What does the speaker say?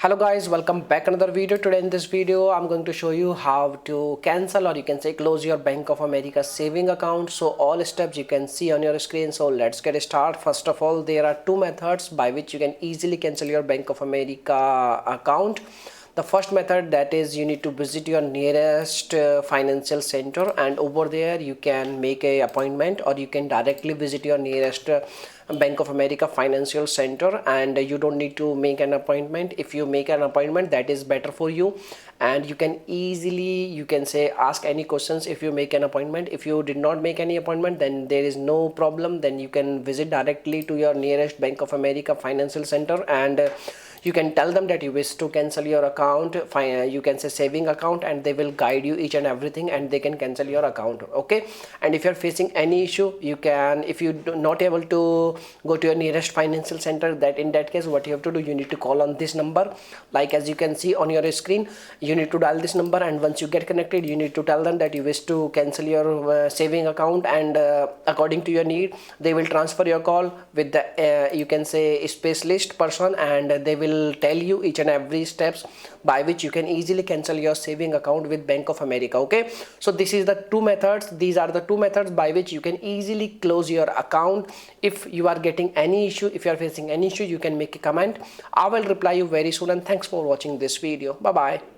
Hello guys, welcome back another video. Today in this video I'm going to show you how to cancel, or you can say close, your Bank of America saving account. So all steps you can see on your screen. So let's get started. First of all, there are two methods by which you can easily cancel your Bank of America account. The first method, that is, you need to visit your nearest financial center, and over there you can make a appointment, or you can directly visit your nearest Bank of America financial center, and you don't need to make an appointment. If you make an appointment, that is better for you, and you can easily, you can say, ask any questions if you make an appointment. If you did not make any appointment, then there is no problem. Then you can visit directly to your nearest Bank of America financial center, and you can tell them that you wish to cancel your account, you can say saving account, and they will guide you each and everything, and they can cancel your account. Okay, and if you're facing any issue, you can, if you do not able to go to your nearest financial center, that in that case what you have to do, you need to call on this number. Like as you can see on your screen, you need to dial this number, and once you get connected, you need to tell them that you wish to cancel your saving account, and according to your need, they will transfer your call with the you can say specialist person, and they will tell you each and every steps by which you can easily cancel your saving account with Bank of America. Okay, so this is the two methods. These are the two methods by which you can easily close your account. If you are getting any issue, if you are facing any issue, you can make a comment. I will reply you very soon, and thanks for watching this video. Bye bye.